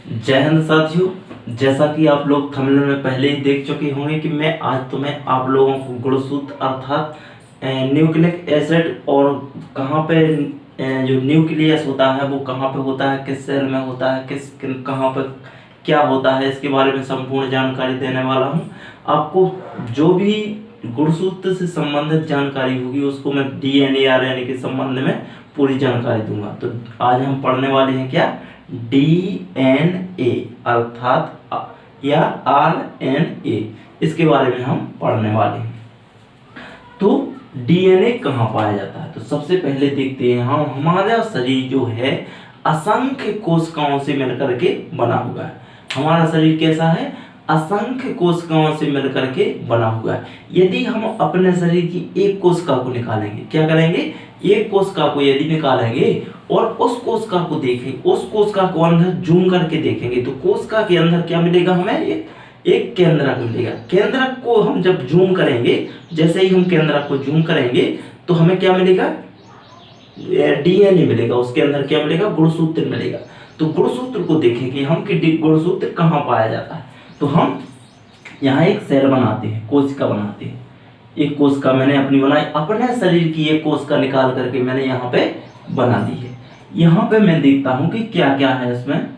जय हिंद साथियों। जैसा कि आप लोग थंबनेल में पहले ही देख चुके होंगे कि मैं आप लोगों को गुणसूत्र अर्थात न्यूक्लिक एसिड और कहाँ पे जो न्यूक्लियस होता है वो कहाँ पे होता है, किस सेल में होता है, कहाँ पे क्या होता है, इसके बारे में संपूर्ण जानकारी देने वाला हूँ। आपको जो भी गुणसूत्र से संबंधित जानकारी होगी उसको मैं डीएनए आरएनए के संबंध में पूरी जानकारी दूंगा। तो आज हम पढ़ने वाले हैं क्या, डीएनए अर्थात या आरएनए, इसके बारे में हम पढ़ने वाले हैं। तो डीएनए कहाँ पाया जाता है, तो सबसे पहले देखते हैं हम हमारा शरीर जो है असंख्य कोशिकाओं से मिलकर के बना हुआ है। हमारा शरीर कैसा है, असंख्य कोशिकाओं से मिलकर के बना हुआ है। यदि हम अपने शरीर की एक कोशिका को निकालेंगे, क्या करेंगे, एक कोशिका को यदि निकालेंगे और उस कोशिका को देखें, उस कोशिका को अंदर जूम करके देखेंगे तो कोशिका के अंदर क्या मिलेगा, हमें एक केंद्रक मिलेगा। केंद्रक को हम जब जूम करेंगे, जैसे ही हम केंद्रक को जूम करेंगे तो हमें क्या मिलेगा, डीएनए मिलेगा। उसके अंदर क्या मिलेगा, गुणसूत्र मिलेगा। तो गुणसूत्र को देखेंगे हम कि गुणसूत्र कहाँ पाया जाता है। तो हम यहाँ एक सेल बनाते हैं, कोशिका बनाते हैं। एक कोशिका मैंने अपनी बनाई, अपने शरीर की एक कोशिका निकाल करके मैंने यहाँ पे बना दी है। यहाँ पे मैं देखता हूँ कि क्या क्या है इसमें।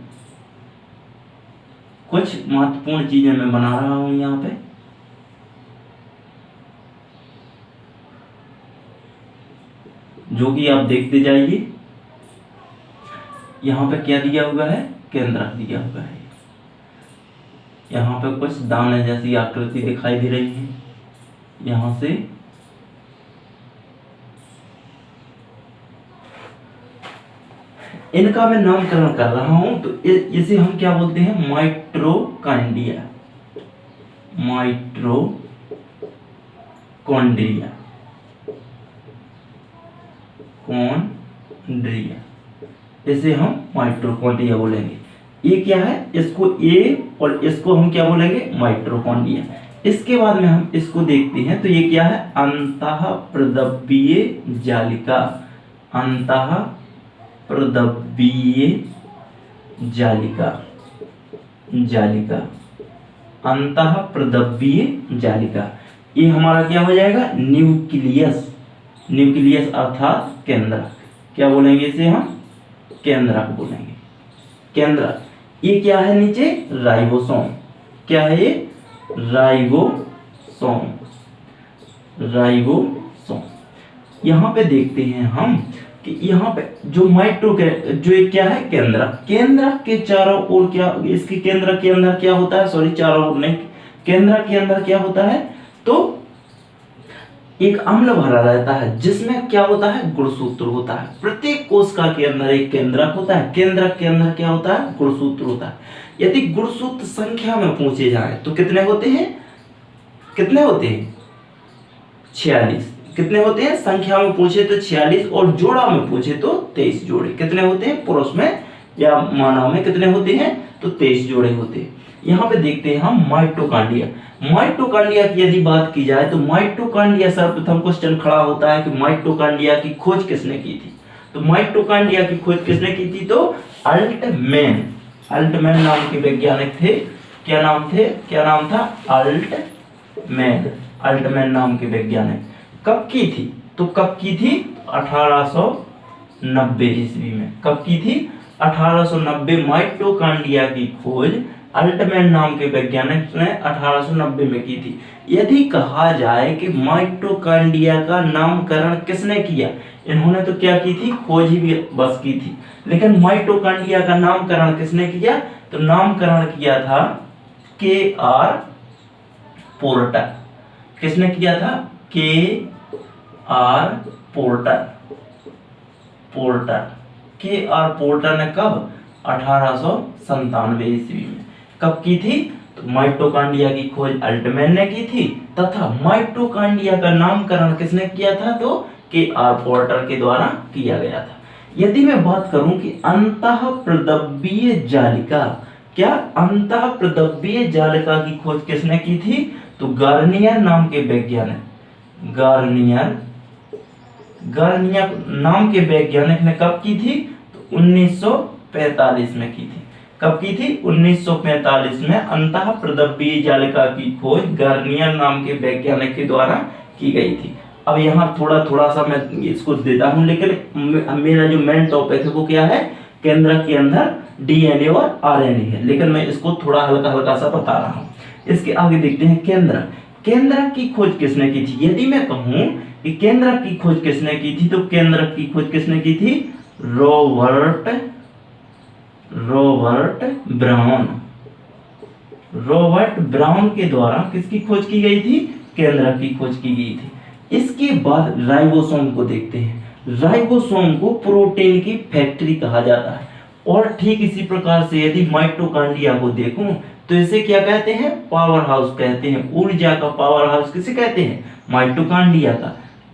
कुछ महत्वपूर्ण चीजें मैं बना रहा हूँ यहाँ पे। जो कि आप देखते जाइए। यहाँ पे क्या दिया हुआ है, केंद्रक दिया हुआ है। यहाँ पे कुछ दाने जैसी आकृति दिखाई दे रही है। यहाँ से इनका मैं नामकरण कर रहा हूं, तो इसे हम क्या बोलते हैं, माइटोकॉन्ड्रिया। माइटोकॉन्ड्रिया, इसे हम माइटोकॉन्ड्रिया बोलेंगे। ये क्या है, इसको ए और इसको हम क्या बोलेंगे, माइटोकॉन्ड्रिया। इसके बाद में हम इसको देखते हैं तो ये क्या है, अंतःप्रद्रव्यीय जालिका। अंतःप्रद्रव्यीय जालिका, अंतःप्रद्रव्यीय जालिका। ये हमारा क्या हो जाएगा, न्यूक्लियस अर्थात केंद्रक। क्या बोलेंगे इसे हम, केंद्रक बोलेंगे, केंद्रक। ये क्या है नीचे, राइबोसोम। क्या है ये, राइबोसोम। यहाँ पे देखते हैं हम कि यहाँ पे जो जो एक क्या है, केंद्रक के चारों ओर क्या, इसके केंद्रक के अंदर क्या होता है, सॉरी चारों ओर नहीं, केंद्रक के अंदर क्या होता है, तो एक अम्ल भरा रहता है जिसमें क्या होता है, गुणसूत्र होता है। प्रत्येक कोशिका के अंदर एक केंद्रक होता है, केंद्रक के अंदर क्या होता है, गुणसूत्र होता है। यदि गुणसूत्र संख्या में पूछे जाए तो कितने होते हैं, 46। कितने होते हैं, संख्या में पूछे तो 46 और जोड़ा में पूछे तो 23 जोड़े। कितने होते हैं, पुरुष में या मानव में कितने होते हैं, तो 23 जोड़े होते हैं। यहाँ पे देखते हैं हम माइटोकॉन्ड्रिया। माइटोकॉन्ड्रिया की यदि बात की जाए तो माइटोकॉन्ड्रिया, सर्वप्रथम क्वेश्चन खड़ा होता है कि माइटोकॉन्ड्रिया की खोज किसने की थी। तो माइटोकॉन्ड्रिया की खोज किसने की थी, तो अल्टमैन नाम के वैज्ञानिक थे। क्या नाम था, अल्टमैन नाम के वैज्ञानिक। कब की थी, तो कब की थी, 1890 ईस्वी में। कब की थी, 1890। माइटोकॉन्ड्रिया की खोज अल्टमैन नाम के वैज्ञानिक ने 1890 में की थी। यदि कहा जाए कि माइटोकॉन्ड्रिया का नामकरण किसने किया, इन्होंने तो क्या की थी, खोज ही बस की थी, लेकिन माइटोकॉन्ड्रिया का नामकरण किसने किया, तो नामकरण किया था के.आर. पोर्टर। किसने किया था, के.आर. पोर्टर ने कब, 1897 ईस्वी में। कब की थी, तो माइटोकॉन्ड्रिया की खोज अल्टमैन ने की थी तथा माइटोकॉन्ड्रिया का नामकरण किसने किया था, तो के.आर. पोर्टर के द्वारा किया गया था। यदि मैं बात करूं कि अंतःप्रद्रव्यीय जालिका, क्या अंतःप्रद्रव्यीय जालिका की खोज किसने की थी, तो गार्नियर नाम के वैज्ञानिक, गार्नियर नाम के वैज्ञानिक ने कब की थी, तो 1945 में की थी। कब की थी? 1945 में अंतः प्रदब्बीय जालिका की खोज गार्नियर नाम के वैज्ञानिक के द्वारा की गई थी। अब यहाँ थोड़ा थोड़ा सा मैं इसको देता हूँ, लेकिन मेरा जो मेन टॉपिक है वो क्या है? केंद्रक के अंदर डीएनए और आरएनए है, लेकिन मैं इसको थोड़ा हल्का हल्का सा बता रहा हूँ। इसके आगे देखते हैं केंद्रक। केंद्रक की खोज किसने की थी? यदि मैं कहूँ कि केंद्रक की खोज किसने की थी, तो केंद्रक की खोज किसने की थी? Robert brown. रॉबर्ट ब्राउन के द्वारा किसकी खोज की गई थी? केंद्रक की खोज की गई थी। इसके बाद राइबोसोम को देखते हैं। राइबोसोम को प्रोटीन की फैक्ट्री कहा जाता है, और ठीक इसी प्रकार से यदि माइटोकॉन्ड्रिया को देखूं तो इसे क्या कहते हैं? पावर हाउस कहते हैं। ऊर्जा का पावर हाउस किसे कहते हैं? माइटोकॉन्ड्रिया का।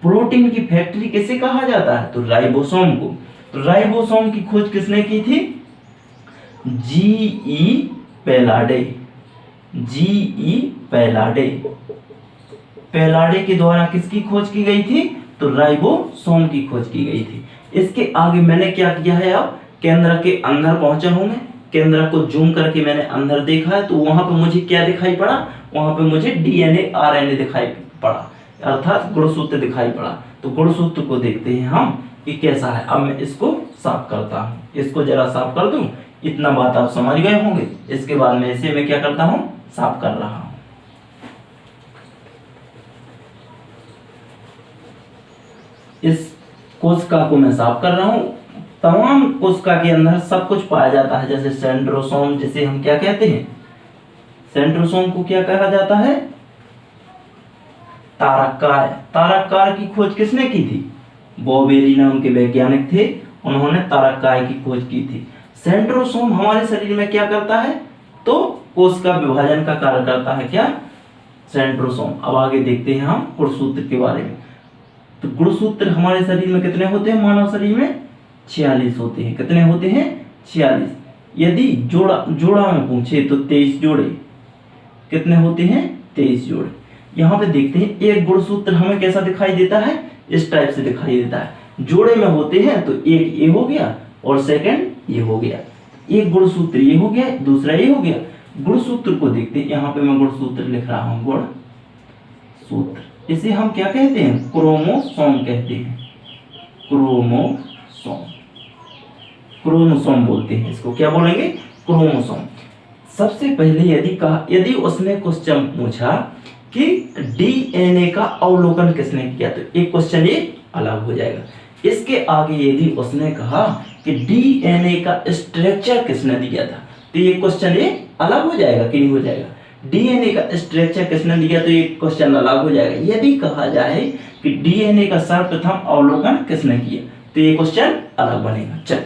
प्रोटीन की फैक्ट्री किसे कहा जाता है? तो राइबोसोम को। तो राइबोसोम की खोज किसने की थी? जी.ई. पैलाडे। जी.ई. पैलाडे। पैलाडे के द्वारा किसकी खोज की गई थी? तो राइबोसोम की खोज की गई थी। इसके आगे मैंने क्या किया है? अब केंद्र के अंदर पहुंचा हूं मैं। केंद्र को जूम करके मैंने अंदर देखा है, तो वहां पे मुझे क्या दिखाई पड़ा? वहां पे मुझे डीएनए आरएनए दिखाई पड़ा, अर्थात गुणसूत्र दिखाई पड़ा। तो गुणसूत्र को देखते हैं हम कि कैसा है। अब मैं इसको साफ करता हूँ, इसको जरा साफ कर दूं। इतना बात आप समझ गए होंगे। इसके बाद में इसे मैं क्या करता हूँ? साफ कर रहा हूँ। इस कोशिका को मैं साफ कर रहा हूँ। तमाम कोशिका के अंदर सब कुछ पाया जाता है, जैसे सेंट्रोसोम, जिसे हम क्या कहते हैं? सेंट्रोसोम को क्या कहा जाता है? तारककार। तारककार की खोज किसने की थी? बोवेली नाम के वैज्ञानिक थे, उन्होंने तारककार की खोज की थी। सेंट्रोसोम हमारे शरीर में क्या करता है? तो कोशिका विभाजन का कार्य करता है। क्या? सेंट्रोसोम। अब आगे देखते हैं हम गुणसूत्र के बारे में। तो गुणसूत्र हमारे शरीर में कितने होते हैं? मानव शरीर में 46 होते हैं। कितने होते हैं? 46। यदि जोड़ा में पूछे तो 23 जोड़े। कितने होते हैं? 23 जोड़े। यहाँ पे देखते हैं एक गुणसूत्र हमें कैसा दिखाई देता है? इस टाइप से दिखाई देता है। जोड़े में होते हैं तो एक ये हो गया और सेकंड ये हो गया। एक गुणसूत्र ये हो गया, दूसरा ये हो गया। गुणसूत्र को देखते हैं। यहाँ पे मैं गुणसूत्र लिख रहा हूँ, गुणसूत्र। इसे हम क्या कहते हैं? क्रोमोसोम कहते हैं। क्रोमोसोम। क्रोमोसोम बोलते हैं इसको। क्या बोलेंगे? क्रोमोसोम। सबसे पहले यदि उसने क्वेश्चन पूछा कि डीएनए का अवलोकन किसने किया, तो एक क्वेश्चन ये अलग हो जाएगा। इसके आगे यदि उसने कहा कि डीएनए का स्ट्रक्चर किसने दिया था, तो ये क्वेश्चन ये अलग हो जाएगा कि नहीं हो जाएगा? डीएनए का स्ट्रक्चर किसने दिया, तो ये क्वेश्चन अलग हो जाएगा। यदि कहा जाए कि डीएनए का सर्वप्रथम अवलोकन किसने किया, तो ये क्वेश्चन अलग बनेगा। चल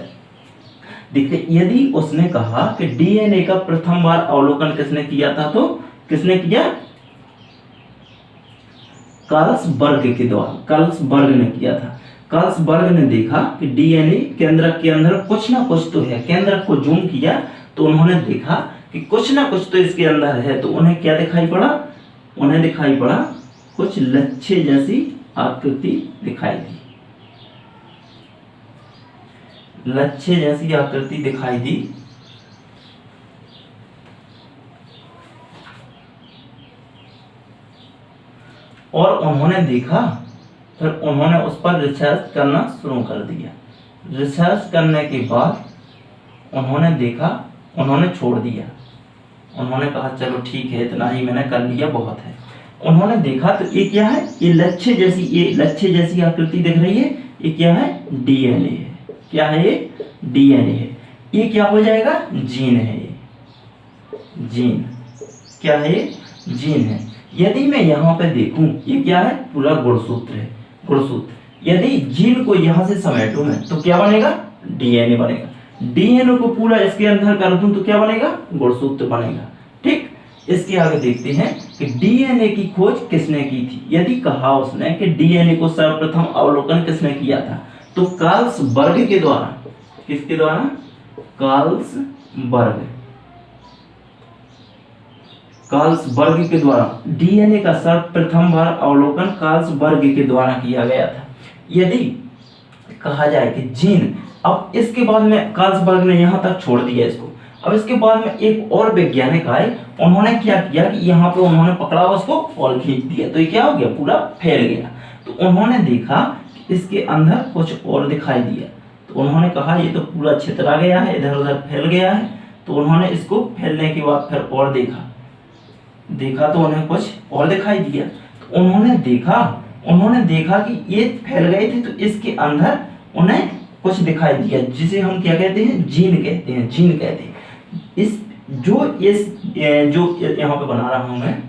देखते, यदि उसने कहा कि डीएनए का प्रथम बार अवलोकन किसने किया था, तो किसने किया? कार्लसबर्ग के द्वारा। कार्लसबर्ग ने किया था। कार्लसबर्ग ने देखा कि डीएनए केंद्रक के अंदर कुछ ना कुछ तो है। केंद्रक को जूम किया तो उन्होंने देखा कि कुछ ना कुछ तो इसके अंदर है। तो उन्हें क्या दिखाई पड़ा? उन्हें दिखाई पड़ा कुछ लच्छे जैसी आकृति दिखाई दी। लच्छे जैसी आकृति दिखाई दी। और उन्होंने देखा, फिर उन्होंने उस पर रिसर्च करना शुरू कर दिया। रिसर्च करने के बाद उन्होंने देखा, उन्होंने छोड़ दिया। उन्होंने कहा चलो ठीक है, इतना ही मैंने कर लिया, बहुत है। उन्होंने देखा तो ये क्या है? ये लच्छे जैसी आकृति दिख रही है। ये क्या है? डीएनए है। क्या है ये? डीएनए है। ये क्या हो जाएगा? जीन है। ये जीन क्या है? ये जीन है। यदि मैं यहाँ पे देखूं, ये क्या है? पूरा गुणसूत्र है। गुणसूत्र। यदि जीन को यहाँ से समेटूं मैं, तो क्या बनेगा? डीएनए बनेगा। डीएनए को पूरा इसके अंदर कर दूं तो क्या बनेगा? गुणसूत्र बनेगा। ठीक। इसके आगे देखते हैं कि डीएनए की खोज किसने की थी। यदि कहा उसने कि डीएनए को सर्वप्रथम अवलोकन किसने किया था, तो कार्लसबर्ग के द्वारा। किसके द्वारा? कार्लसबर्ग के द्वारा डीएनए का सर्वप्रथम बार अवलोकन कार्लसबर्ग के द्वारा किया गया था। यदि कहा जाए कि जीन, अब इसके बाद में कार्लसबर्ग ने यहां तक छोड़ दिया इसको। अब इसके बाद में एक और वैज्ञानिक आए, उन्होंने क्या किया कि यहाँ पे उन्होंने पकड़ा उसको और खींच दिया, तो ये क्या हो गया, पूरा फैल गया। तो उन्होंने देखा कि इसके अंदर कुछ और दिखाई दिया, तो उन्होंने कहा ये तो पूरा छितरा गया है, इधर उधर फैल गया है। तो उन्होंने इसको फैलने के बाद फिर और देखा तो उन्हें कुछ और दिखाई दिया। तो उन्होंने देखा कि ये फैल गए थे, तो इसके अंदर उन्हें कुछ दिखाई दिया, जिसे हम क्या कहते हैं, जीन कहते हैं। इस जो यहाँ पे बना रहा हूं मैं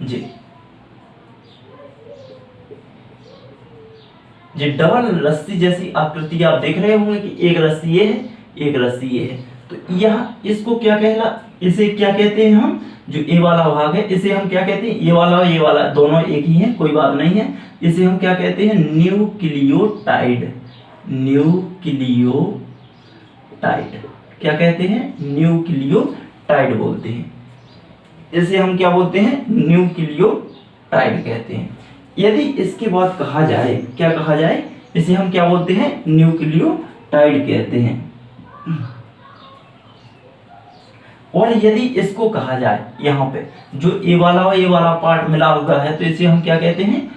जी, डबल रस्सी जैसी आकृति आप देख रहे होंगे कि एक रस्सी ये है, एक रस्सी ये है। तो यह इसको इसे क्या कहते हैं हम, जो ए वाला भाग है इसे हम क्या कहते हैं, ये वाला दोनों एक ही है, कोई बात नहीं है। इसे हम क्या कहते हैं, न्यूक्लियोटाइड। क्या कहते हैं, न्यूक्लियोटाइड बोलते हैं। इसे हम क्या बोलते हैं, न्यूक्लियोटाइड कहते हैं। यदि इसके बाद कहा जाए, क्या कहा जाए, इसे हम क्या बोलते हैं, न्यूक्लियोटाइड कहते हैं। और यदि इसको कहा जाए, यहाँ पे जो ए वाला पार्ट मिला हुआ है, तो इसे हम क्या कहते हैं,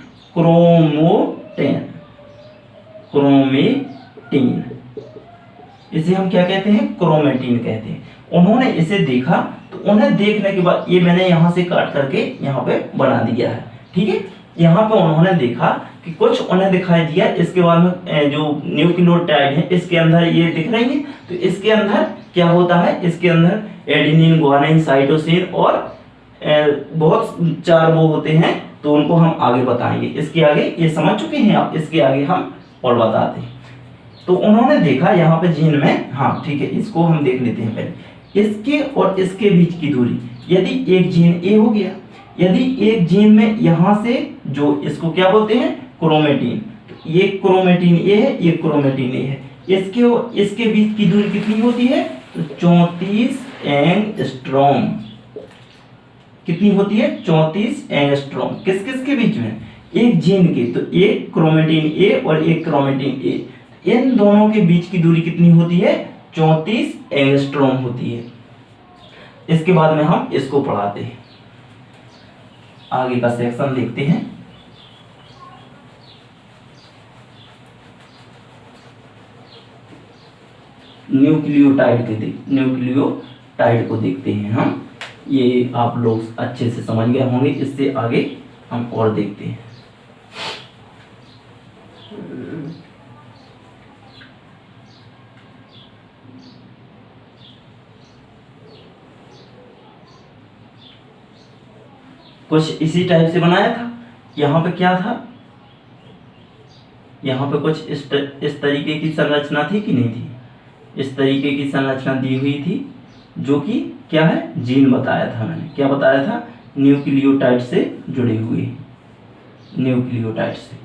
क्रोमेटिन। इसे हम क्या कहते हैं, क्रोमेटिन कहते हैं। उन्होंने इसे देखा, तो उन्हें देखने के बाद, ये मैंने यहाँ से काट करके यहाँ पे बना दिया है, ठीक है। यहाँ पे उन्होंने देखा कि कुछ उन्हें दिखाई दिया, इसके बाद में जो न्यूक्लियोटाइड है इसके अंदर ये दिख रही है, तो इसके अंदर क्या होता है, इसके अंदर एडेनिन, गुआनिन, साइटोसिन और बहुत 4 वो होते हैं, तो उनको हम आगे बताएंगे। इसके आगे ये समझ चुके हैं आप, इसके आगे हम और बताते हैं। तो उन्होंने देखा यहाँ पे जीन में, हाँ ठीक है, इसको हम देख लेते हैं पहले। इसके और इसके बीच की दूरी, यदि एक जीन ए हो गया, यदि एक जीन में यहाँ से जो इसको क्या बोलते हैं, क्रोमेटिन, तो ये क्रोमेटिन ए है, ये क्रोमेटिन ए है, इसके और इसके बीच की दूरी कितनी होती है, तो 34 एंगस्ट्रॉम। कितनी होती है, 34 एंगस्ट्रॉम। किस किस के बीच में, एक जीन के, तो एक क्रोमेटिन ए और एक क्रोमेटिन ए, इन दोनों के बीच की दूरी कितनी होती है, 34 एंगस्ट्रॉम होती है। इसके बाद में हम इसको पढ़ाते हैं, आगे का सेक्शन देखते हैं। न्यूक्लियोटाइड को देखते हैं हम। ये आप लोग अच्छे से समझ गए होंगे, इससे आगे हम और देखते हैं। कुछ इसी टाइप से बनाया था। यहाँ पे क्या था, यहाँ पे कुछ इस तरीके की संरचना थी कि नहीं थी, इस तरीके की संरचना दी हुई थी, जो कि क्या है, जीन बताया था मैंने, क्या बताया था, न्यूक्लियोटाइड से जुड़े हुए, न्यूक्लियोटाइड से।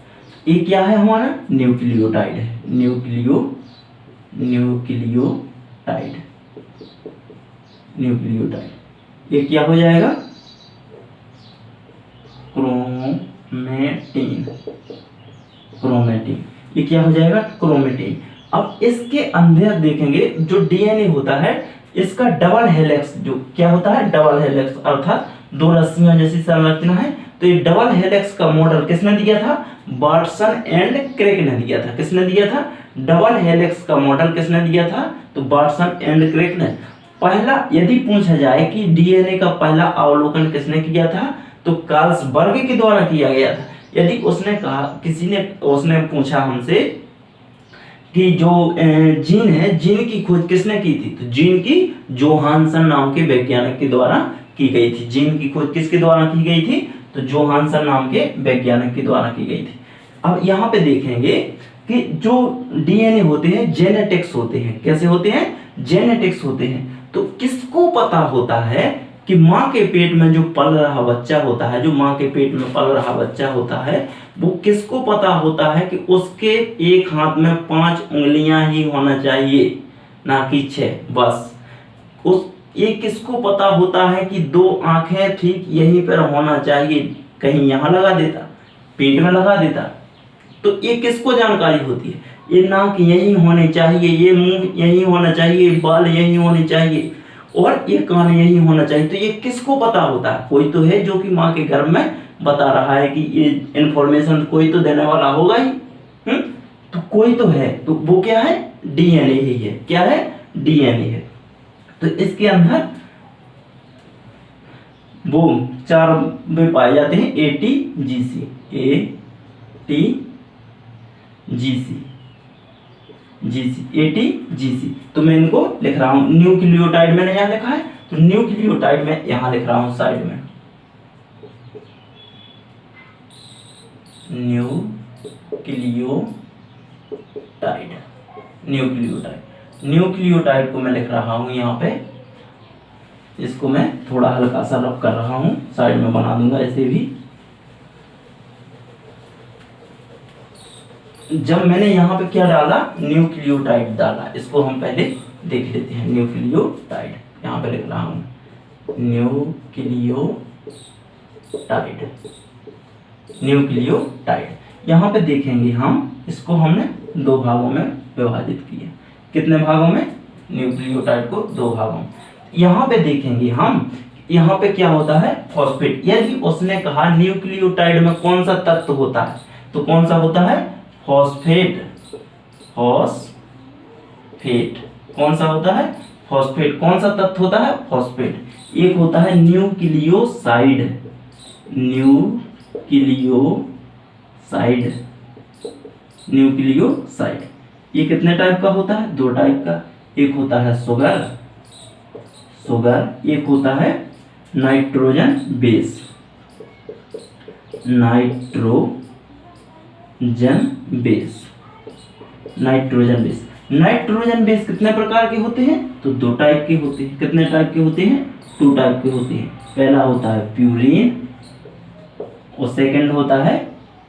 ये क्या है हमारा, न्यूक्लियोटाइड है, न्यूक्लियोटाइड। ये क्या हो जाएगा, क्रोमेटिन। ये क्या हो जाएगा, क्रोमेटिन। अब इसके अंदर देखेंगे जो डीएनए होता है, इसका डबल हेलिक्स, जो क्या होता है, डबल हेलिक्स, अर्थात 2 रस्सियों जैसी संरचना है। तो ये डबल हेलिक्स का मॉडल किसने दिया था, वाटसन एंड क्रेक ने दिया था। किसने दिया था, डबल हेलिक्स का मॉडल किसने दिया था, तो वाटसन एंड क्रेक ने। पहला यदि पूछा जाए कि डीएनए का पहला अवलोकन किसने किया था, तो कार्लसबर्ग के द्वारा किया गया था। यदि उसने कहा, उसने पूछा हमसे कि जो जीन है, जीन की खोज किसने की थी, तो जीन की जोहानसन नाम के वैज्ञानिक के द्वारा की गई थी। जीन की खोज किसके द्वारा की गई थी, तो जोहानसन नाम के वैज्ञानिक के द्वारा की गई थी। अब यहाँ पे देखेंगे कि जो डीएनए होते हैं, जेनेटिक्स होते हैं। कैसे होते हैं, जेनेटिक्स होते हैं। तो किसको पता होता है कि माँ के पेट में जो पल रहा बच्चा होता है, जो माँ के पेट में पल रहा बच्चा होता है, वो किसको पता होता है कि उसके एक हाथ में 5 उंगलियां ही होना चाहिए, ना कि 6 बस। ये किसको पता होता है कि 2 आंखें ठीक यहीं पर होना चाहिए, कहीं यहाँ लगा देता, पेट में लगा देता। तो ये किसको जानकारी होती है, ये नाक यही होनी चाहिए, ये मुंह यही होना चाहिए, बाल यही होने चाहिए और ये कान यही होना चाहिए। तो ये किसको पता होता है? कोई तो है जो कि माँ के गर्भ में बता रहा है कि ये इंफॉर्मेशन कोई तो देने वाला होगा ही। तो कोई तो है, तो वो क्या है? डीएनए ही है। क्या है? डीएनए है। तो इसके अंदर वो 4 में पाए जाते हैं एटीजीसी, एटीजीसी। तो मैं इनको लिख रहा हूं, न्यूक्लियोटाइड मैंने यहां लिखा है, तो न्यूक्लियोटाइड मैं यहां लिख रहा हूं साइड में, न्यूक्लियोटाइड को मैं लिख रहा हूं यहाँ पे। इसको मैं थोड़ा हल्का सा रब कर रहा हूं, साइड में बना दूंगा ऐसे भी। जब मैंने यहाँ पे क्या डाला? न्यूक्लियोटाइड डाला। इसको हम पहले देख लेते हैं। न्यूक्लियोटाइड यहाँ पे लिख रहा हूं, न्यूक्लियोटाइड। यहाँ पे देखेंगे हम, इसको हमने 2 भागों में विभाजित किया। कितने भागों में? न्यूक्लियोटाइड को 2 भागों में। यहाँ पे देखेंगे हम, यहाँ पे क्या होता है? फॉस्फेट। यदि उसने कहा न्यूक्लियोटाइड में कौन सा तत्व होता है, तो कौन सा होता है? फॉस्फेट। कौन सा होता है? फॉस्फेट। कौन सा तत्व होता है? फॉस्फेट। एक होता है न्यूक्लियोसाइड। ये कितने टाइप का होता है? 2 टाइप का। एक होता है शुगर, एक होता है नाइट्रोजन बेस। नाइट्रोजन बेस कितने प्रकार के होते हैं? तो 2 टाइप के होते हैं। कितने टाइप के होते हैं? 2 टाइप के होते हैं। पहला होता है प्यूरिन और सेकंड होता है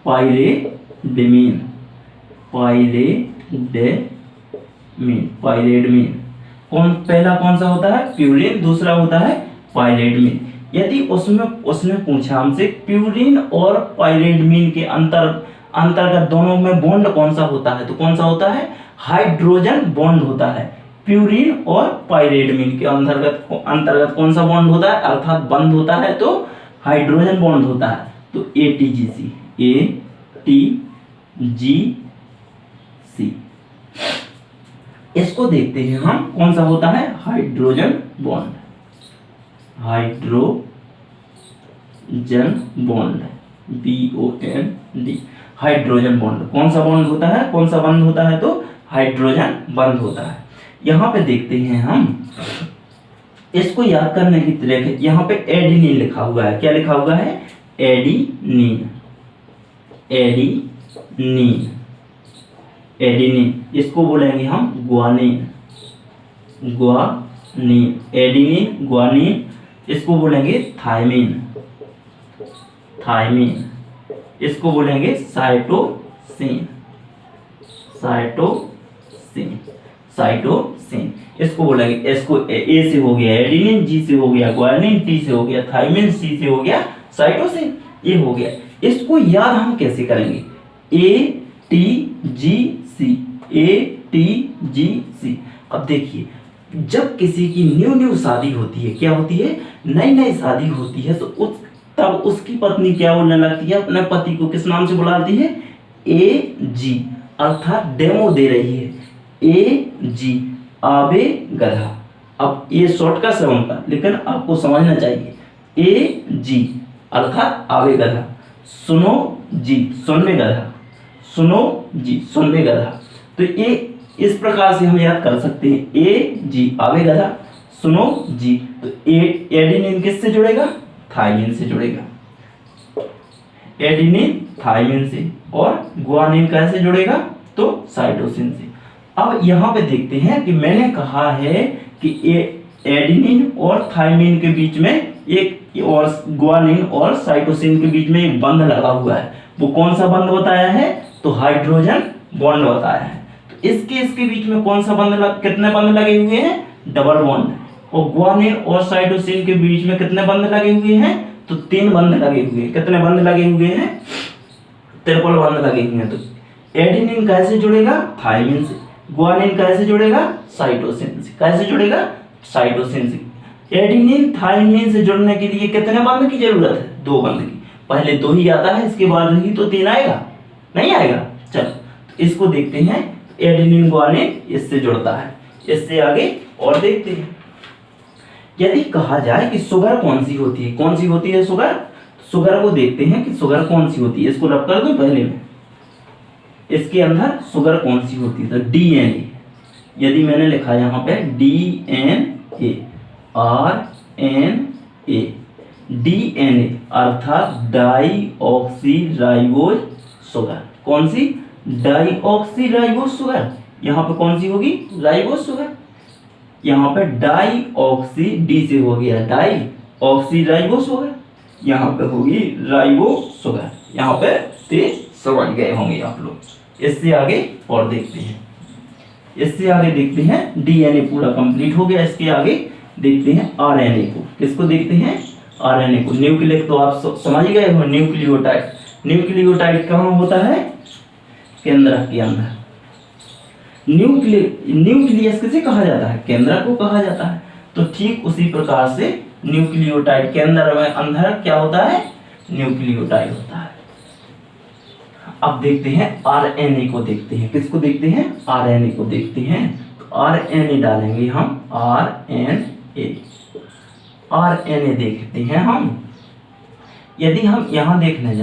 पाइरेडमीन। पहला कौन सा होता है? प्यूरिन। दूसरा होता है पाइरेडमीन। यदि उसने पूछा हमसे प्यूरिन और पाइरेडमीन के अंतर्गत दोनों में बॉन्ड कौन सा होता है, तो कौन सा होता है? हाइड्रोजन बॉन्ड होता है। प्यूरिन और पाइरेडमीन के अंतर्गत कौन सा बॉन्ड होता है, अर्थात बंद होता है, तो हाइड्रोजन बॉन्ड होता है। तो एटीजीसी। इसको देखते हैं हम, कौन सा होता है? Hydrogen bond. BOND। Hydrogen bond. कौन सा बॉन्ड होता है? कौन सा बंद होता है? तो हाइड्रोजन बंद होता है। यहाँ पे देखते हैं हम, इसको याद करने की तरह यहाँ पे एडिनिन लिखा हुआ है। क्या लिखा हुआ है? एडिनिन। इसको बोलेंगे हम ग्वानिन। Adenine, guanine. इसको बोलेंगे थायमिन। इसको बोलेंगे साइटोसिन। इसको बोलेंगे, इसको ए से हो गया एडिनिन, जी से हो गया ग्वानिन, टी से हो गया थायमिन, सी से हो गया साइटोसिन। ये हो गया। इसको याद हम कैसे करेंगे? ATGC। अब देखिए, जब किसी की न्यू शादी होती है, क्या होती है? नई शादी होती है, तो तब उसकी पत्नी क्या बोलने लगती है? अपने पति को किस नाम से बुलाती है? AG, अर्थात डेमो दे रही है। AG, आबे गधा। अब ये शॉर्टकट है उनका, लेकिन आपको समझना चाहिए। AG अर्थात आबे गधा। सुनो जी, सुनने गधा। तो ये इस प्रकार से हम याद कर सकते हैं। AG आबे गधा, सुनो जी। तो एडिनिन किससे जुड़ेगा? थायमिन से जुड़ेगा। एडिनिन थायमिन से। और ग्वानिन कैसे जुड़ेगा? तो साइटोसिन से। अब यहाँ पे देखते हैं कि मैंने कहा है कि एडिनिन और थायमिन के बीच में एक, और ग्वानिन और साइटोसिन के बीच में एक बंध लगा हुआ है। वो कौन सा बंध बताया है? तो हाइड्रोजन बॉन्ड बताया है। तो इसके बीच में कौन सा कितने बंध लगे हुए हैं? Double bond. और ग्वानिन और साइटोसिन के बीच में कितने बंध लगे हुए हैं? तो 3 बंध लगे हुए हैं। कितने बंध लगे हुए हैं? ट्रिपल बंध लगे हुए हैं। तो एडेनिन कैसे जुड़ेगा? थायमिन से। ग्वानिन कैसे जुड़ेगा? साइटोसिन से। कैसे जुड़ेगा? साइटोसिन से। एडेनिन थायमिन से जुड़ने के लिए कितने बंध की जरूरत है? 2 बंध की। पहले 2 ही आता है, इसके बाद ही तो 3 आएगा, नहीं आएगा। चलो तो इसको देखते हैं। एडेनिन ग्वानिन इससे जुड़ता है। इससे आगे और देखते हैं। यदि कहा जाए कि शुगर कौन सी होती है, कौन सी होती है शुगर? शुगर को देखते हैं कि शुगर कौन सी होती है। इसको रब कर दूं पहले में, इसके अंदर शुगर कौन सी होती है? तो डीएनए। यदि मैंने लिखा यहाँ पे डीएनए, आरएनए, डीएनए अर्थात डाईऑक्सीराइबोज शुगर। कौन सी? डाईऑक्सीराइबोज शुगर। यहाँ पे कौन सी होगी? Ribose sugar. यहाँ पे डाईऑक्सी, डी से हो गया डाईऑक्सीराइबोज शुगर, यहाँ पे होगी राइबोज शुगर। यहाँ पे समझ गए होंगे आप लोग। इससे आगे और देखते हैं। इससे आगे देखते हैं, डीएनए पूरा कंप्लीट हो गया। इसके आगे देखते हैं आरएनए को। किसको देखते हैं? आरएनए को। न्यूक्लियस तो आप समझ गए हो, न्यूक्लियोटाइड। न्यूक्लियोटाइड कहाँ होता है? केंद्रक के अंदर। न्यूक्लियस किसे कहा जाता है? केंद्रक को कहा जाता है। तो ठीक उसी प्रकार से न्यूक्लियोटाइड के अंदर में अंदर क्या होता है? न्यूक्लियोटाइड होता है। अब देखते हैं आरएनए को देखते हैं। किसको देखते हैं? आरएनए को देखते हैं। तो आरएनए डालेंगे हम, आरएनए। आरएनए देखते हैं हम। यदि हम यहाँ देखने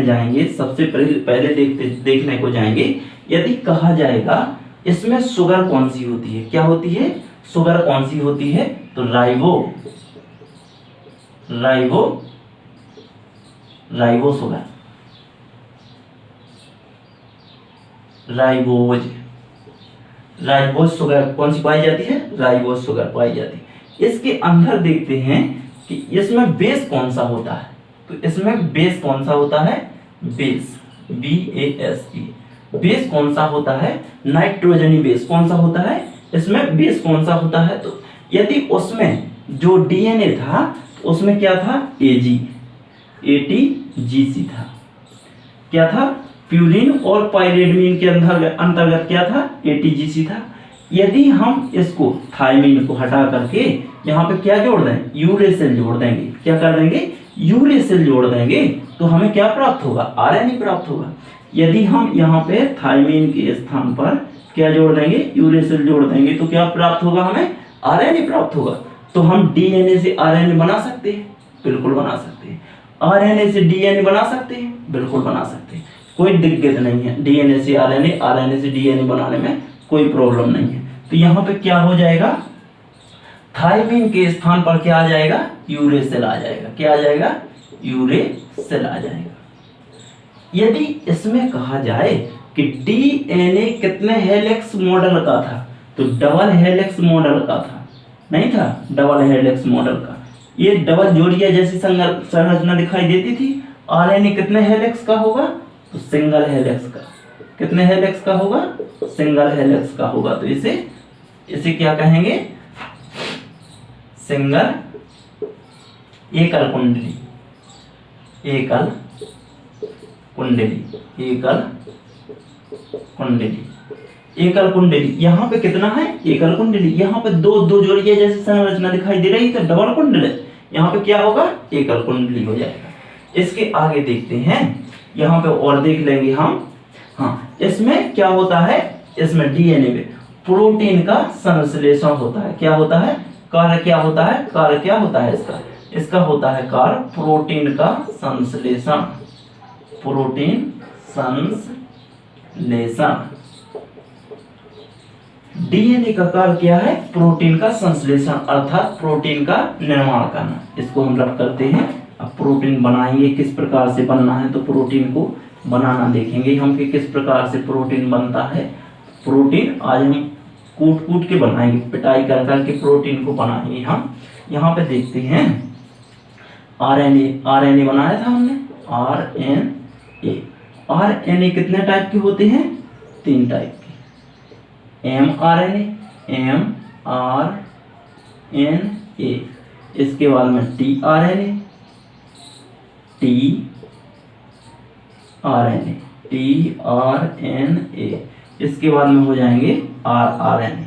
जाएंगे, सबसे पहले देखने को जाएंगे। यदि कहा जाएगा इसमें शुगर कौन सी होती है? क्या होती है? शुगर कौन सी होती है? तो राइबो शुगर, राइबोज शुगर कौन सी पाई जाती है? राइबोज शुगर पाई जाती है। इसके अंदर देखते हैं कि इसमें बेस कौन सा होता है। तो इसमें बेस कौन सा होता है? Base, BASE। बेस कौन सा होता है? नाइट्रोजनी बेस। कौन सा होता है? इसमें बेस कौन सा होता है? तो यदि उसमें जो डीएनए था उसमें क्या था? ATGC था। क्या था? प्यूरिन और पाइरिडमीन के अंतर्गत क्या था? ATGC था। यदि हम इसको थायमीन को हटा करके यहाँ पे क्या जोड़ दें? यूरेसिल जोड़ देंगे। क्या कर देंगे? यूरेसिल जोड़ देंगे। तो हमें क्या प्राप्त होगा? आरएनए प्राप्त होगा। यदि हम यहाँ पे थायमीन के स्थान पर क्या जोड़ देंगे? यूरेसिल जोड़ देंगे तो क्या प्राप्त होगा? हमें आरएनए प्राप्त होगा। तो हम डीएनए से आरएनए बना सकते हैं, बिल्कुल बना सकते हैं। आरएनए से डीएनए बना सकते हैं, बिल्कुल बना सकते हैं। कोई दिक्कत नहीं है। डीएनए से आरएनए, आरएनए से डीएनए बनाने में कोई प्रॉब्लम नहीं है। तो यहाँ पे क्या हो जाएगा? थायमीन के स्थान पर क्या आ जाएगा? यूरेसिल आ जाएगा। क्या आ जाएगा? यूरेसिल आ जाएगा। यदि इसमें कहा जाए कि डीएनए कितने हेलिक्स मॉडल का था, तो डबल हेलिक्स मॉडल का था, नहीं था? डबल हेलिक्स मॉडल का। ये डबल जोड़िया जैसी संरचना दिखाई देती थी। आरएनए कितने हेलिक्स का होगा? तो सिंगल हेलिक्स का। कितने हेलिक्स का होगा? सिंगल हेलिक्स का होगा। तो इसे क्या कहेंगे? सिंगल एकल कुंडली, एकल कुंडली, एकल कुंडली, एकल कुंडली। यहाँ पे कितना है? एकल कुंडली। यहाँ पे दो जोड़ियां जैसी संरचना दिखाई दे रही है तो डबल कुंडली। यहाँ पे क्या होगा? एकल कुंडली हो जाएगा। इसके आगे देखते हैं, यहाँ पे और देख लेंगे हम। हाँ, इसमें क्या होता है? इसमें डीएनए में प्रोटीन का संश्लेषण होता है। क्या होता है? कार्य क्या होता है? कार्य क्या होता है इसका होता है कार्य प्रोटीन का संश्लेषण, प्रोटीन संश्लेषण। डीएनए का कार्य क्या है? प्रोटीन का संश्लेषण अर्थात प्रोटीन का निर्माण करना। इसको हम रख करते हैं। अब प्रोटीन बनाएंगे, किस प्रकार से बनना है तो प्रोटीन को बनाना देखेंगे हम कि किस प्रकार से प्रोटीन बनता है। प्रोटीन आज हम कूट के बनाएंगे, पिटाई कर करके प्रोटीन को बनाएंगे हम। यहाँ पे देखते हैं आरएनए बनाया था हमने, आरएनए कितने टाइप के होते हैं? 3 टाइप के। mRNA, इसके बाद में tRNA, RNA, tRNA। इसके बाद में हो जाएंगे rRNA,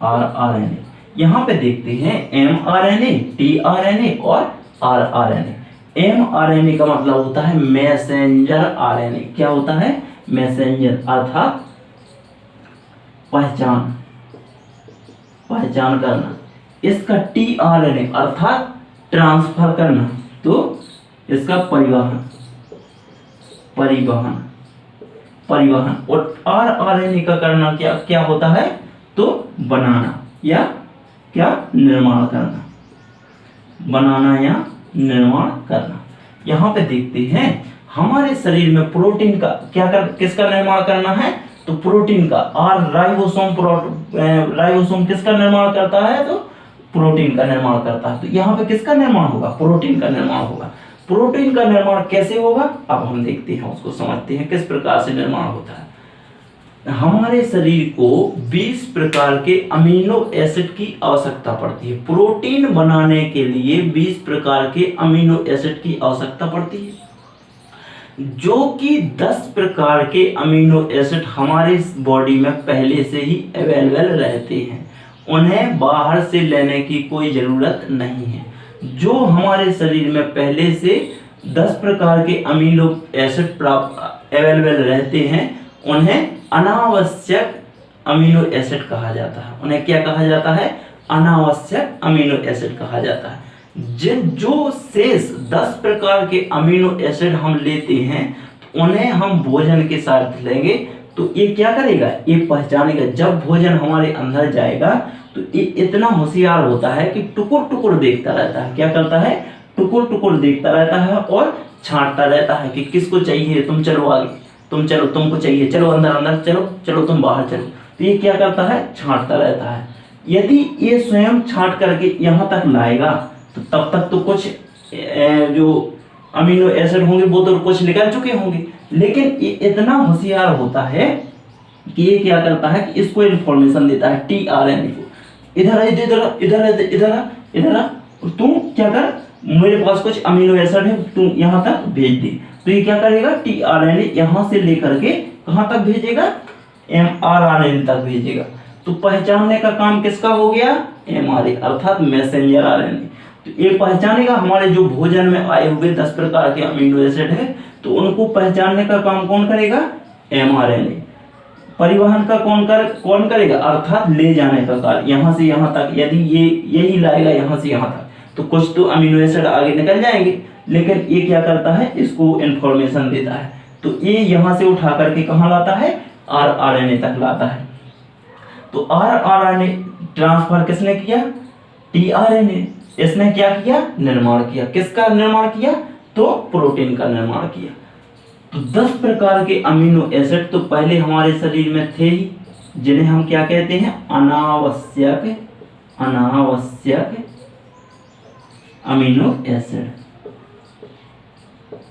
rRNA। यहाँ पे देखते हैं mRNA, tRNA और rRNA। mRNA का मतलब होता है मैसेंजर RNA। क्या होता है? मैसेंजर, अर्थात पहचान करना। इसका tRNA अर्थात ट्रांसफर करना, तो इसका परिवहन। और rRNA का करना क्या होता है? तो बनाना या निर्माण करना। यहाँ पे देखते हैं हमारे शरीर में प्रोटीन का किसका निर्माण करना है? तो प्रोटीन का। राइबोसोम किसका निर्माण करता है? तो प्रोटीन का निर्माण करता है। तो यहाँ पे किसका निर्माण होगा? प्रोटीन का निर्माण होगा। प्रोटीन का निर्माण कैसे होगा? अब हम देखते हैं, उसको समझते हैं किस प्रकार से निर्माण होता है। हमारे शरीर को 20 प्रकार के अमीनो एसिड की आवश्यकता पड़ती है। प्रोटीन बनाने के लिए 20 प्रकार के अमीनो एसिड की आवश्यकता पड़ती है, जो कि 10 प्रकार के अमीनो एसिड हमारे बॉडी में पहले से ही अवेलेबल रहते हैं। उन्हें बाहर से लेने की कोई ज़रूरत नहीं है। जो हमारे शरीर में पहले से 10 प्रकार के अमीनो एसिड अवेलेबल रहते हैं, उन्हें अनावश्यक अमीनो एसिड कहा जाता है। उन्हें क्या कहा जाता है? अनावश्यक अमीनो एसिड कहा जाता है। जो शेष 10 प्रकार के अमीनो एसिड हम लेते हैं, तो उन्हें हम भोजन के साथ लेंगे, तो ये क्या करेगा? ये पहचानेगा। जब भोजन हमारे अंदर जाएगा तो ये इतना होशियार होता है कि टुकुर देखता रहता है। क्या करता है? टुकुर देखता रहता है और छांटता रहता है कि किसको चाहिए, तुम चलो आगे, तुम चलो, तुमको चाहिए, चलो अंदर, चलो तुम बाहर चलो। तो ये क्या करता है? छांटता रहता है। यदि ये स्वयं छांट करके यहाँ तक लाएगा तो तब तक तो कुछ जो अमीनो एसिड होंगे वो तो कुछ निकल चुके होंगे, लेकिन ये इतना होशियार होता है कि ये क्या करता है कि इसको इन्फॉर्मेशन देता है tRNA को, इधर तुम क्या कर, मेरे पास कुछ अमीनो एसिड है, तुम यहाँ तक भेज दे। तो ये क्या करेगा? tRNA यहाँ से लेकर के कहाँ तक भेजेगा? mRNA तक भेजेगा। तो पहचानने का काम किसका हो गया? mRNA अर्थात मैसेंजर RNA। तो ये पहचानेगा हमारे जो भोजन में आए हुए 10 प्रकार के अमीनो एसिड है, तो उनको पहचानने का काम कौन करेगा? mRNA। परिवहन का कौन करेगा? अर्थात ले जाने का कार्य। यहाँ से यहाँ तक यदि यही लाएगा यहाँ से यहाँ तक, तो कुछ तो अमीनो एसिड आगे निकल जाएंगे, लेकिन ये क्या करता है? इसको इन्फॉर्मेशन देता है। तो ये यहाँ से उठा करके कहाँ लाता है? rRNA तक लाता है। तो rRNA ट्रांसफर किसने किया? tRNA। इसने क्या किया? निर्माण किया। किसका निर्माण किया? तो प्रोटीन का निर्माण किया। तो 10 प्रकार के अमीनो एसिड तो पहले हमारे शरीर में थे ही, जिन्हें हम क्या कहते हैं? अनावश्यक अमीनो एसिड,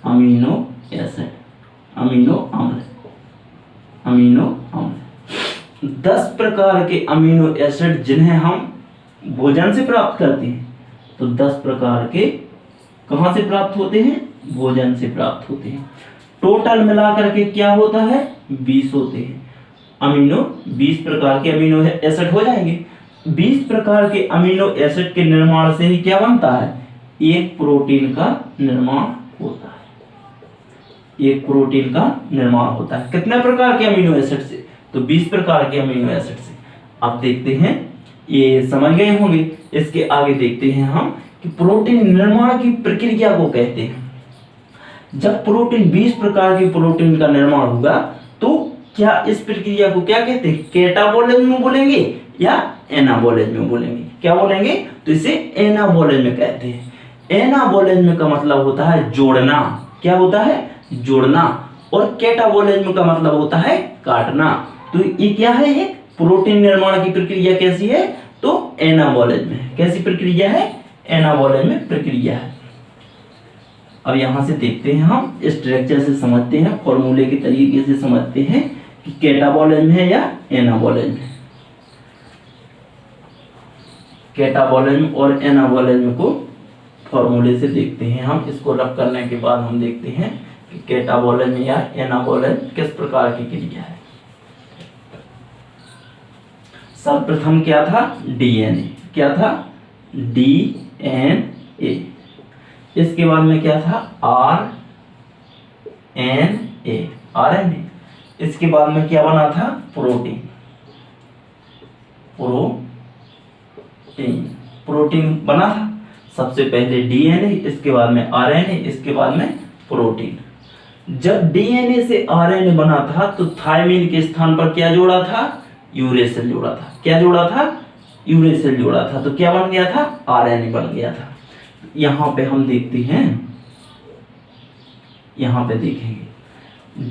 अमीनो अम्ल। 10 प्रकार के अमीनो एसिड जिन्हें हम भोजन से प्राप्त करते हैं। तो 10 प्रकार के कहाँ से प्राप्त होते हैं? भोजन से प्राप्त होते हैं। टोटल मिलाकर के क्या होता है? 20 होते हैं अमीनो। 20 प्रकार के अमीनो एसिड हो जाएंगे। 20 प्रकार के अमीनो एसिड के निर्माण से ही क्या बनता है? एक प्रोटीन का निर्माण होता है। एक प्रोटीन का निर्माण होता है। कितने प्रकार के अमीनो एसिड से? तो 20 प्रकार के अमीनो एसिड से। अब देखते हैं, ये समझ गए होंगे। इसके आगे देखते हैं हम कि प्रोटीन निर्माण की प्रक्रिया को कहते हैं। जब प्रोटीन 20 प्रकार के प्रोटीन का निर्माण होगा, तो क्या इस प्रक्रिया को क्या कहते हैं? कैटाबोलिज्म में बोलेंगे या एनाबोलिज्म में बोलेंगे? क्या बोलेंगे? तो इसे एनाबोलिज्म कहते हैं। एनाबोलिज्म का मतलब होता है जोड़ना। क्या होता है? जोड़ना। और कैटाबोलिज्म का मतलब होता है काटना। तो ये क्या है? एक प्रोटीन निर्माण की प्रक्रिया कैसी है? तो एनाबोलिज्म है। कैसी प्रक्रिया है? एनाबोलिज्म प्रक्रिया है। अब यहां से देखते हैं, हम स्ट्रक्चर से समझते हैं, फॉर्मूले के तरीके से समझते हैं कि कैटाबोलिज्म है या एनाबोलिज्म है। कैटाबोलिज्म और एनाबोलिज्म को फॉर्मूले से देखते हैं हम। इसको रब करने के बाद हम देखते हैं कि कैटाबोलिज्म या एनाबोलिज्म किस प्रकार की क्रिया है। सर्वप्रथम क्या था? डीएनए। क्या था? डीएनए। इसके बाद में क्या था? आरएनए। आरएनए। इसके बाद में क्या बना था? प्रोटीन। प्रोटीन बना था। सबसे पहले डीएनए, इसके बाद में आरएनए, इसके बाद में प्रोटीन। जब डीएनए से आरएनए बना था तो थायमिन के स्थान पर क्या जोड़ा था? यूरेसिल जोड़ा था। क्या जोड़ा था? यूरेसिल जोड़ा था। तो क्या बन गया था? आरएनए बन गया था। यहां पे हम देखते हैं, यहां पे देखेंगे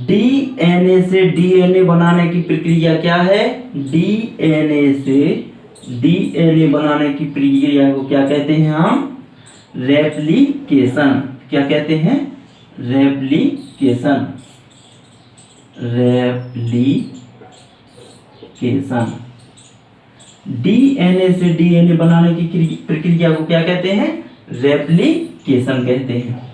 डीएनए से डीएनए बनाने की प्रक्रिया क्या है? डीएनए से डीएनए बनाने की प्रक्रिया को क्या कहते हैं हम? रेप्लिकेशन। क्या कहते हैं? रेप्लिकेशन। रेप्लिकेशन। डीएनए से डीएनए बनाने की प्रक्रिया को क्या कहते हैं? रेप्लिकेशन कहते हैं।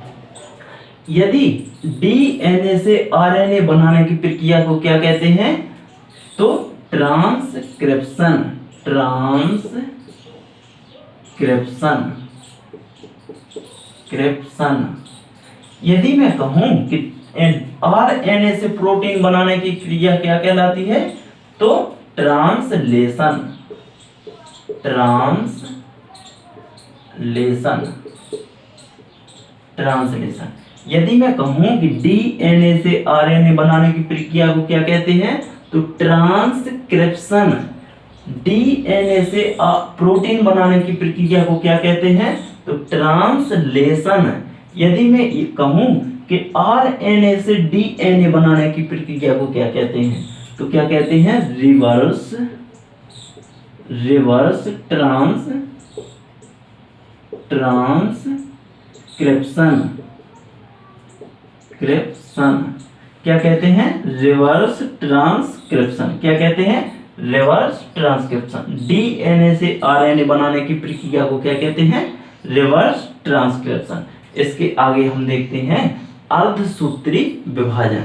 यदि डीएनए से आरएनए बनाने की प्रक्रिया को क्या कहते हैं? तो ट्रांसक्रिप्शन। ट्रांसक्रिप्शन। यदि मैं कहूं कि आरएनए से प्रोटीन बनाने की क्रिया क्या कहलाती है? तो ट्रांसलेशन। ट्रांसलेशन। यदि मैं कहूं कि डीएनए से आरएनए बनाने की प्रक्रिया को क्या कहते हैं? तो ट्रांसक्रिप्शन। डीएनए से प्रोटीन बनाने की प्रक्रिया को क्या कहते हैं? तो ट्रांसलेशन। यदि मैं कहूं कि आरएनए से डीएनए बनाने की प्रक्रिया को क्या कहते हैं? तो क्या कहते हैं? Reverse transcription. क्या कहते हैं? Reverse transcription. क्या कहते हैं? Reverse transcription. डीएनए से आरएनए बनाने की प्रक्रिया को क्या कहते हैं? Reverse transcription. इसके आगे हम देखते हैं अर्धसूत्री विभाजन।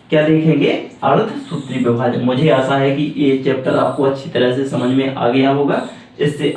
क्या देखेंगे? अर्धसूत्री विभाजन। मुझे आशा है कि ये चैप्टर आपको अच्छी तरह से समझ में आ गया होगा। इससे